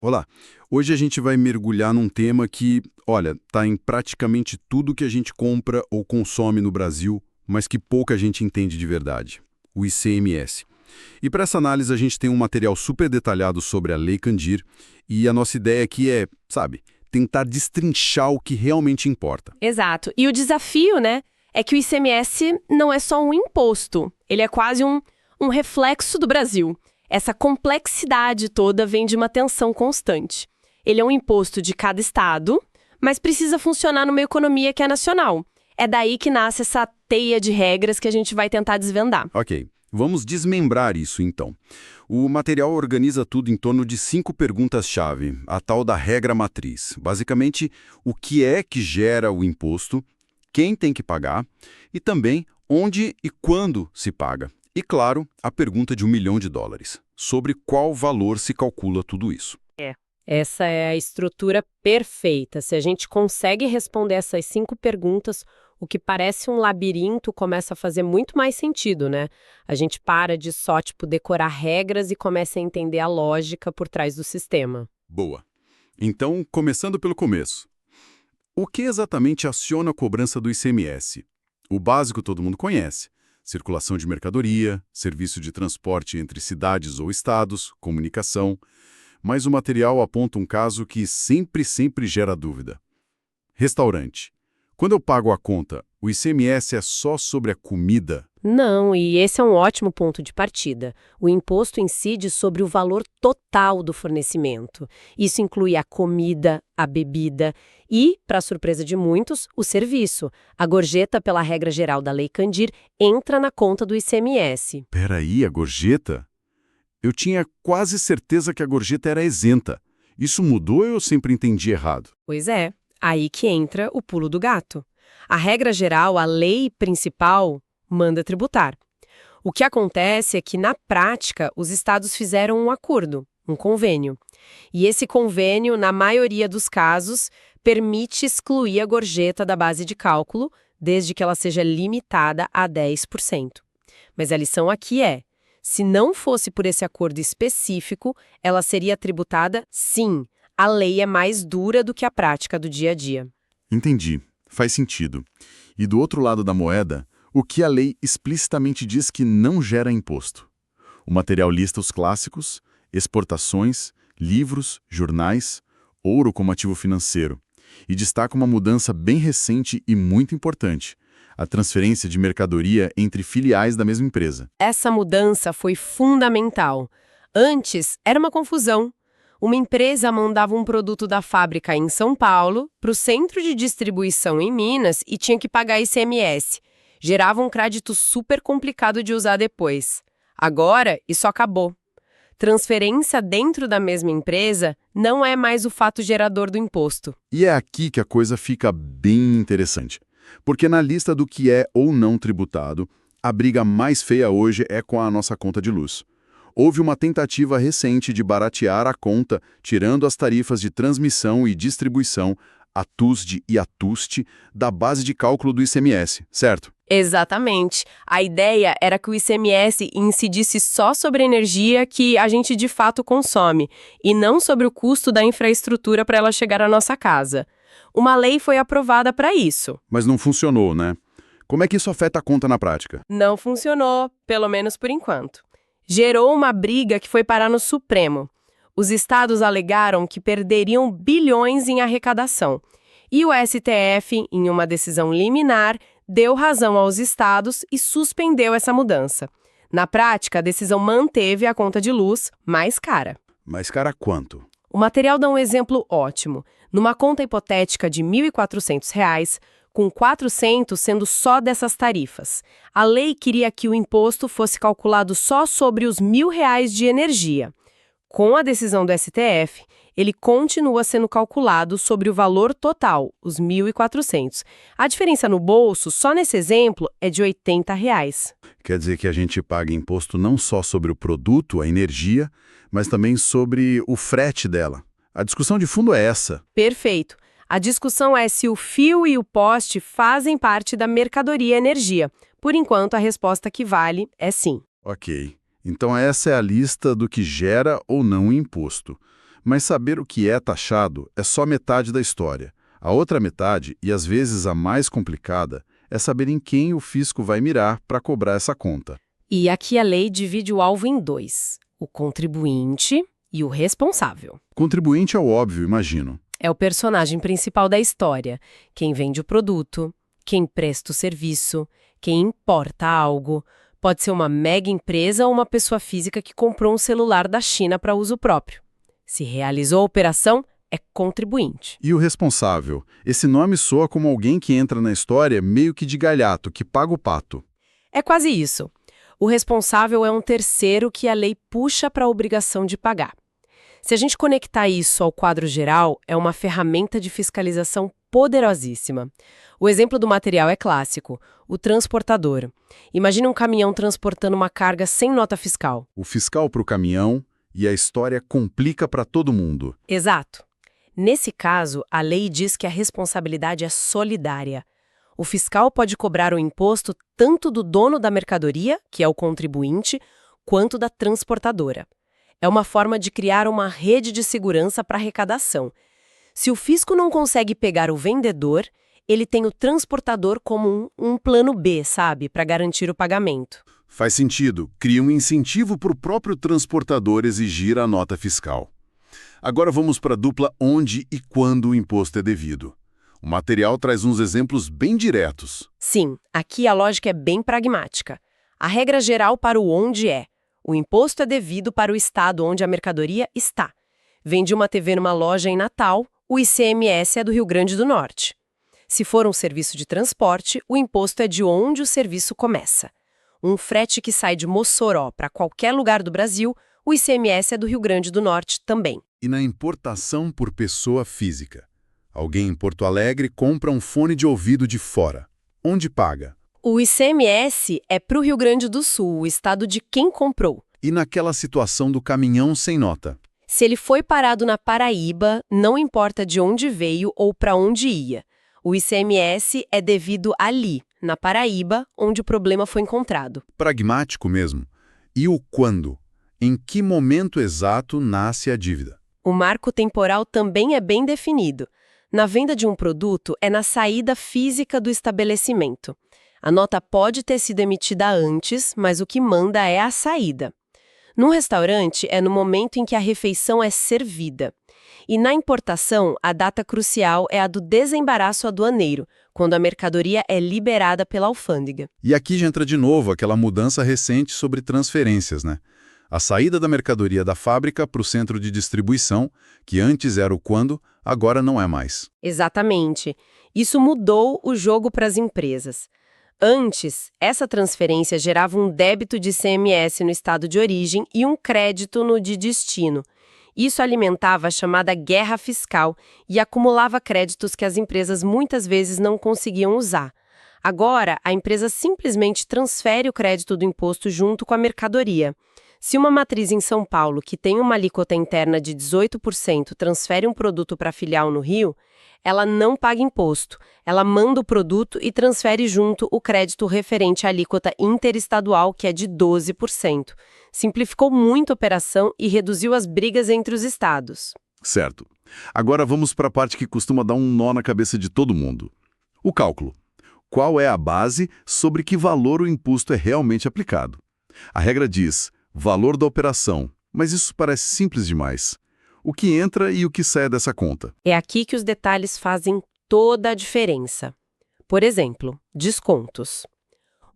Olá, hoje a gente vai mergulhar num tema que, olha, tá em praticamente tudo que a gente compra ou consome no Brasil, mas que pouca gente entende de verdade: o ICMS. E para essa análise a gente tem um material super detalhado sobre a Lei Candir e a nossa ideia aqui é, sabe, tentar destrinchar o que realmente importa. Exato. E o desafio, né, é que o ICMS não é só um imposto, ele é quase um reflexo do Brasil. Essa complexidade toda vem de uma tensão constante. Ele é um imposto de cada estado, mas precisa funcionar numa economia que é nacional. É daí que nasce essa teia de regras que a gente vai tentar desvendar. Ok, vamos desmembrar isso então. O material organiza tudo em torno de 5 perguntas-chave, a tal da regra matriz. Basicamente, o que é que gera o imposto, quem tem que pagar e também onde e quando se paga. E, claro, a pergunta de US$ 1 milhão, sobre qual valor se calcula tudo isso. Essa é a estrutura perfeita. Se a gente consegue responder essas 5 perguntas, o que parece um labirinto começa a fazer muito mais sentido, né? A gente para de só, decorar regras e começa a entender a lógica por trás do sistema. Boa. Então, começando pelo começo. O que exatamente aciona a cobrança do ICMS? O básico todo mundo conhece: circulação de mercadoria, serviço de transporte entre cidades ou estados, comunicação. Mas o material aponta um caso que sempre gera dúvida. Restaurante. Quando eu pago a conta, o ICMS é só sobre a comida? Não, e esse é um ótimo ponto de partida. O imposto incide sobre o valor total do fornecimento. Isso inclui a comida, a bebida e, para surpresa de muitos, o serviço. A gorjeta, pela regra geral da Lei Candir, entra na conta do ICMS. Peraí, a gorjeta? Eu tinha quase certeza que a gorjeta era isenta. Isso mudou ou eu sempre entendi errado? Pois é, aí que entra o pulo do gato. A regra geral, a lei principal, manda tributar. O que acontece é que, na prática, os estados fizeram um acordo, um convênio. E esse convênio, na maioria dos casos, permite excluir a gorjeta da base de cálculo, desde que ela seja limitada a 10%. Mas a lição aqui é: se não fosse por esse acordo específico, ela seria tributada, sim. A lei é mais dura do que a prática do dia a dia. Entendi. Faz sentido. E do outro lado da moeda, o que a lei explicitamente diz que não gera imposto? O material lista os clássicos: exportações, livros, jornais, ouro como ativo financeiro. E destaca uma mudança bem recente e muito importante: a transferência de mercadoria entre filiais da mesma empresa. Essa mudança foi fundamental. Antes, era uma confusão. Uma empresa mandava um produto da fábrica em São Paulo para o centro de distribuição em Minas e tinha que pagar ICMS. Gerava um crédito super complicado de usar depois. Agora, isso acabou. Transferência dentro da mesma empresa não é mais o fato gerador do imposto. E é aqui que a coisa fica bem interessante. Porque na lista do que é ou não tributado, a briga mais feia hoje é com a nossa conta de luz. Houve uma tentativa recente de baratear a conta, tirando as tarifas de transmissão e distribuição, a TUSD e a TUST, da base de cálculo do ICMS, certo? Exatamente. A ideia era que o ICMS incidisse só sobre a energia que a gente de fato consome, e não sobre o custo da infraestrutura para ela chegar à nossa casa. Uma lei foi aprovada para isso. Mas não funcionou, né? Como é que isso afeta a conta na prática? Não funcionou, pelo menos por enquanto. Gerou uma briga que foi parar no Supremo. Os estados alegaram que perderiam bilhões em arrecadação. E o STF, em uma decisão liminar, deu razão aos estados e suspendeu essa mudança. Na prática, a decisão manteve a conta de luz mais cara. Mais cara quanto? O material dá um exemplo ótimo. Numa conta hipotética de R$ 1.400, com 400 sendo só dessas tarifas. A lei queria que o imposto fosse calculado só sobre os R$ 1.000 de energia. Com a decisão do STF, ele continua sendo calculado sobre o valor total, os 1.400. A diferença no bolso, só nesse exemplo, é de R$ 80. Quer dizer que a gente paga imposto não só sobre o produto, a energia, mas também sobre o frete dela. A discussão de fundo é essa. Perfeito. A discussão é se o fio e o poste fazem parte da mercadoria energia. Por enquanto, a resposta que vale é sim. Ok. Então essa é a lista do que gera ou não imposto. Mas saber o que é taxado é só metade da história. A outra metade, e às vezes a mais complicada, é saber em quem o fisco vai mirar para cobrar essa conta. E aqui a lei divide o alvo em dois: o contribuinte e o responsável. Contribuinte é o óbvio, imagino. É o personagem principal da história, quem vende o produto, quem presta o serviço, quem importa algo. Pode ser uma mega empresa ou uma pessoa física que comprou um celular da China para uso próprio. Se realizou a operação, é contribuinte. E o responsável? Esse nome soa como alguém que entra na história meio que de galhato, que paga o pato. É quase isso. O responsável é um terceiro que a lei puxa para a obrigação de pagar. Se a gente conectar isso ao quadro geral, é uma ferramenta de fiscalização poderosíssima. O exemplo do material é clássico: o transportador. Imagina um caminhão transportando uma carga sem nota fiscal. O fiscal para o caminhão e a história complica para todo mundo. Exato. Nesse caso, a lei diz que a responsabilidade é solidária. O fiscal pode cobrar o imposto tanto do dono da mercadoria, que é o contribuinte, quanto da transportadora. É uma forma de criar uma rede de segurança para arrecadação. Se o fisco não consegue pegar o vendedor, ele tem o transportador como um plano B, sabe, para garantir o pagamento. Faz sentido, cria um incentivo para o próprio transportador exigir a nota fiscal. Agora vamos para a dupla onde e quando o imposto é devido. O material traz uns exemplos bem diretos. Sim, aqui a lógica é bem pragmática. A regra geral para o onde é: o imposto é devido para o estado onde a mercadoria está. Vende uma TV numa loja em Natal, o ICMS é do Rio Grande do Norte. Se for um serviço de transporte, o imposto é de onde o serviço começa. Um frete que sai de Mossoró para qualquer lugar do Brasil, o ICMS é do Rio Grande do Norte também. E na importação por pessoa física? Alguém em Porto Alegre compra um fone de ouvido de fora. Onde paga? O ICMS é para o Rio Grande do Sul, o estado de quem comprou. E naquela situação do caminhão sem nota? Se ele foi parado na Paraíba, não importa de onde veio ou para onde ia. O ICMS é devido ali, na Paraíba, onde o problema foi encontrado. Pragmático mesmo. E o quando? Em que momento exato nasce a dívida? O marco temporal também é bem definido. Na venda de um produto, é na saída física do estabelecimento. A nota pode ter sido emitida antes, mas o que manda é a saída. Num restaurante, é no momento em que a refeição é servida. E na importação, a data crucial é a do desembaraço aduaneiro, quando a mercadoria é liberada pela alfândega. E aqui já entra de novo aquela mudança recente sobre transferências, né? A saída da mercadoria da fábrica para o centro de distribuição, que antes era o quando, agora não é mais. Exatamente. Isso mudou o jogo para as empresas. Antes, essa transferência gerava um débito de ICMS no estado de origem e um crédito no de destino. Isso alimentava a chamada guerra fiscal e acumulava créditos que as empresas muitas vezes não conseguiam usar. Agora, a empresa simplesmente transfere o crédito do imposto junto com a mercadoria. Se uma matriz em São Paulo, que tem uma alíquota interna de 18%, transfere um produto para a filial no Rio, ela não paga imposto. Ela manda o produto e transfere junto o crédito referente à alíquota interestadual, que é de 12%. Simplificou muito a operação e reduziu as brigas entre os estados. Certo. Agora vamos para a parte que costuma dar um nó na cabeça de todo mundo. O cálculo. Qual é a base sobre que valor o imposto é realmente aplicado? A regra diz valor da operação, mas isso parece simples demais. O que entra e o que sai dessa conta? É aqui que os detalhes fazem toda a diferença. Por exemplo, descontos.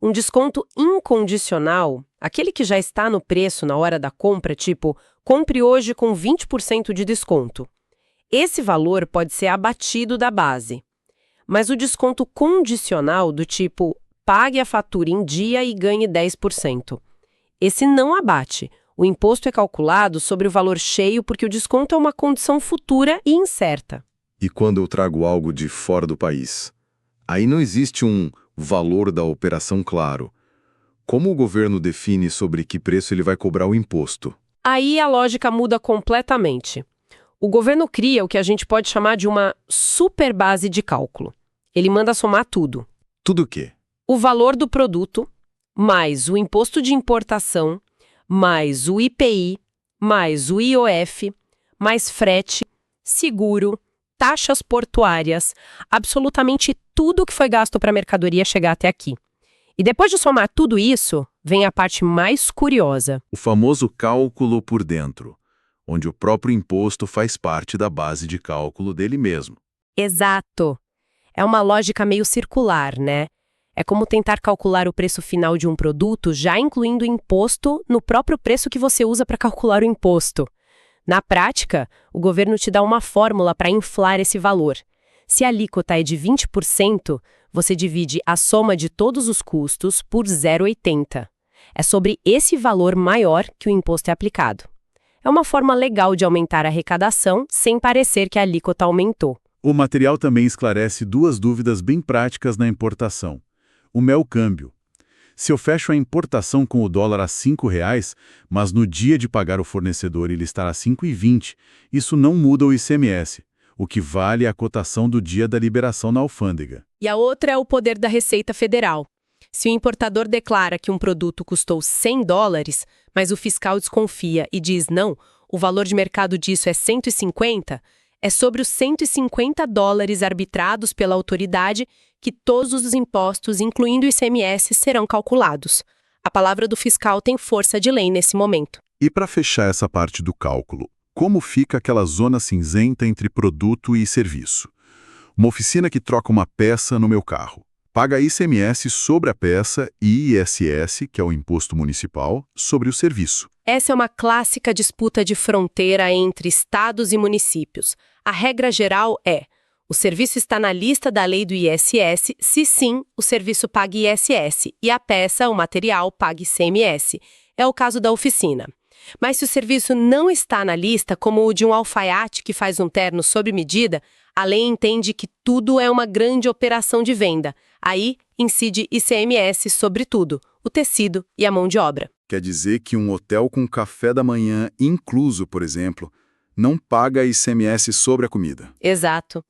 Um desconto incondicional, aquele que já está no preço na hora da compra, tipo, compre hoje com 20% de desconto. Esse valor pode ser abatido da base. Mas o desconto condicional, do tipo, pague a fatura em dia e ganhe 10%. Esse não abate. O imposto é calculado sobre o valor cheio porque o desconto é uma condição futura e incerta. E quando eu trago algo de fora do país? Aí não existe um valor da operação claro. Como o governo define sobre que preço ele vai cobrar o imposto? Aí a lógica muda completamente. O governo cria o que a gente pode chamar de uma super base de cálculo. Ele manda somar tudo. Tudo o quê? O valor do produto, mais o imposto de importação, mais o IPI, mais o IOF, mais frete, seguro, taxas portuárias, absolutamente tudo que foi gasto para a mercadoria chegar até aqui. E depois de somar tudo isso, vem a parte mais curiosa. O famoso cálculo por dentro, onde o próprio imposto faz parte da base de cálculo dele mesmo. Exato. É uma lógica meio circular, né? É como tentar calcular o preço final de um produto já incluindo o imposto no próprio preço que você usa para calcular o imposto. Na prática, o governo te dá uma fórmula para inflar esse valor. Se a alíquota é de 20%, você divide a soma de todos os custos por 0,80. É sobre esse valor maior que o imposto é aplicado. É uma forma legal de aumentar a arrecadação sem parecer que a alíquota aumentou. O material também esclarece duas dúvidas bem práticas na importação. Uma é o câmbio. Se eu fecho a importação com o dólar a R$ 5,00, mas no dia de pagar o fornecedor ele está a R$ 5,20, isso não muda o ICMS. O que vale é a cotação do dia da liberação na alfândega. E a outra é o poder da Receita Federal. Se o importador declara que um produto custou $100, mas o fiscal desconfia e diz não, o valor de mercado disso é 150, é sobre os $150 arbitrados pela autoridade que todos os impostos, incluindo o ICMS, serão calculados. A palavra do fiscal tem força de lei nesse momento. E para fechar essa parte do cálculo, como fica aquela zona cinzenta entre produto e serviço? Uma oficina que troca uma peça no meu carro paga ICMS sobre a peça e ISS, que é o imposto municipal, sobre o serviço. Essa é uma clássica disputa de fronteira entre estados e municípios. A regra geral é: o serviço está na lista da lei do ISS, se sim, o serviço paga ISS e a peça, o material, paga ICMS. É o caso da oficina. Mas se o serviço não está na lista, como o de um alfaiate que faz um terno sob medida, a lei entende que tudo é uma grande operação de venda. Aí, incide ICMS sobre tudo, o tecido e a mão de obra. Quer dizer que um hotel com café da manhã incluso, por exemplo, não paga ICMS sobre a comida. Exato.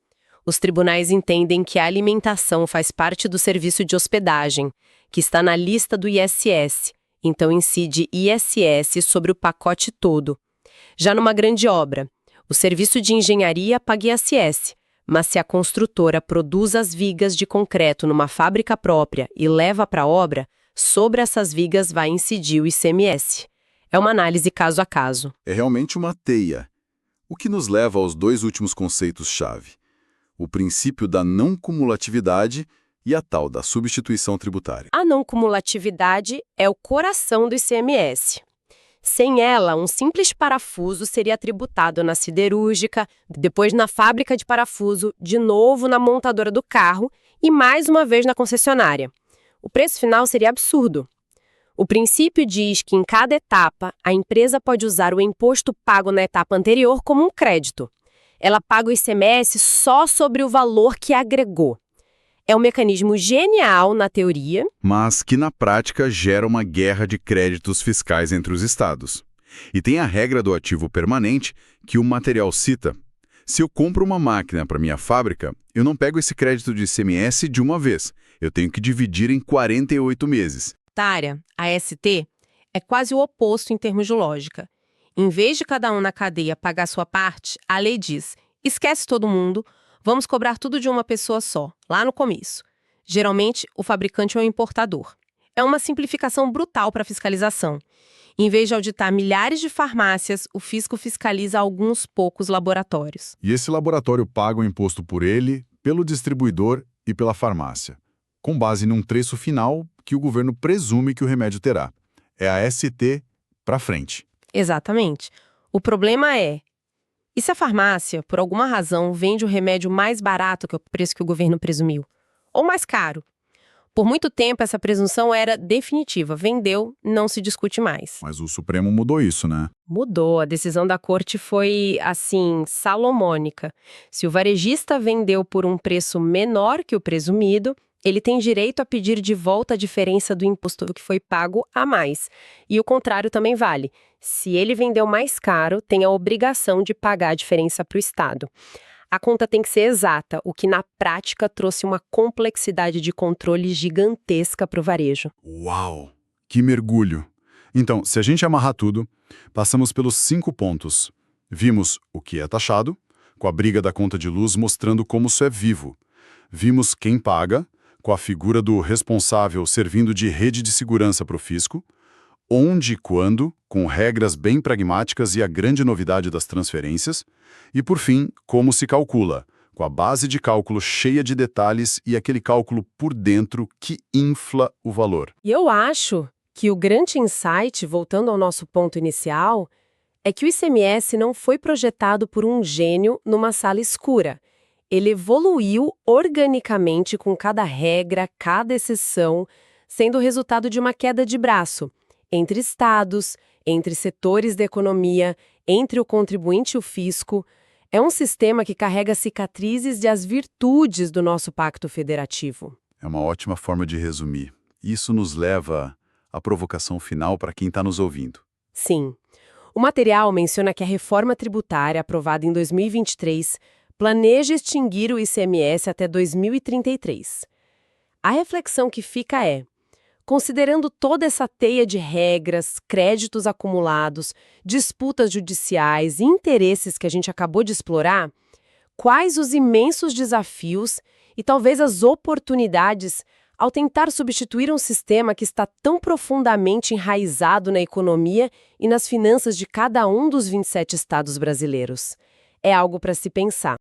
Os tribunais entendem que a alimentação faz parte do serviço de hospedagem, que está na lista do ISS. Então incide ISS sobre o pacote todo. Já numa grande obra, o serviço de engenharia paga ISS, mas se a construtora produz as vigas de concreto numa fábrica própria e leva para a obra, sobre essas vigas vai incidir o ICMS. É uma análise caso a caso. É realmente uma teia. O que nos leva aos dois últimos conceitos-chave: o princípio da não cumulatividade e a tal da substituição tributária. A não cumulatividade é o coração do ICMS. Sem ela, um simples parafuso seria tributado na siderúrgica, depois na fábrica de parafuso, de novo na montadora do carro e mais uma vez na concessionária. O preço final seria absurdo. O princípio diz que em cada etapa, a empresa pode usar o imposto pago na etapa anterior como um crédito. Ela paga o ICMS só sobre o valor que agregou. É um mecanismo genial na teoria, mas que na prática gera uma guerra de créditos fiscais entre os estados. E tem a regra do ativo permanente que o material cita. Se eu compro uma máquina para minha fábrica, eu não pego esse crédito de ICMS de uma vez. Eu tenho que dividir em 48 meses. A ST, é quase o oposto em termos de lógica. Em vez de cada um na cadeia pagar sua parte, a lei diz: esquece todo mundo, vamos cobrar tudo de uma pessoa só, lá no começo. Geralmente, o fabricante é o importador. É uma simplificação brutal para a fiscalização. Em vez de auditar milhares de farmácias, o fisco fiscaliza alguns poucos laboratórios. E esse laboratório paga o imposto por ele, pelo distribuidor e pela farmácia, com base num preço final que o governo presume que o remédio terá. É a ST para frente. Exatamente. O problema é: e se a farmácia, por alguma razão, vende o remédio mais barato que o preço que o governo presumiu? Ou mais caro? Por muito tempo, essa presunção era definitiva. Vendeu, não se discute mais. Mas o Supremo mudou isso, né? Mudou. A decisão da corte foi, assim, salomônica. Se o varejista vendeu por um preço menor que o presumido, ele tem direito a pedir de volta a diferença do imposto que foi pago a mais. E o contrário também vale. Se ele vendeu mais caro, tem a obrigação de pagar a diferença para o Estado. A conta tem que ser exata, o que na prática trouxe uma complexidade de controle gigantesca para o varejo. Uau! Que mergulho! Então, se a gente amarrar tudo, passamos pelos 5 pontos: Vimos o que é taxado, com a briga da conta de luz mostrando como isso é vivo. Vimos quem paga, com a figura do responsável servindo de rede de segurança para o fisco, onde e quando, com regras bem pragmáticas e a grande novidade das transferências, e, por fim, como se calcula, com a base de cálculo cheia de detalhes e aquele cálculo por dentro que infla o valor. E eu acho que o grande insight, voltando ao nosso ponto inicial, é que o ICMS não foi projetado por um gênio numa sala escura. Ele evoluiu organicamente com cada regra, cada exceção, sendo o resultado de uma queda de braço entre estados, entre setores da economia, entre o contribuinte e o fisco. É um sistema que carrega cicatrizes de as virtudes do nosso pacto federativo. É uma ótima forma de resumir. Isso nos leva à provocação final para quem está nos ouvindo. Sim. O material menciona que a reforma tributária aprovada em 2023 planeja extinguir o ICMS até 2033. A reflexão que fica é: considerando toda essa teia de regras, créditos acumulados, disputas judiciais e interesses que a gente acabou de explorar, quais os imensos desafios e talvez as oportunidades ao tentar substituir um sistema que está tão profundamente enraizado na economia e nas finanças de cada um dos 27 estados brasileiros? É algo para se pensar.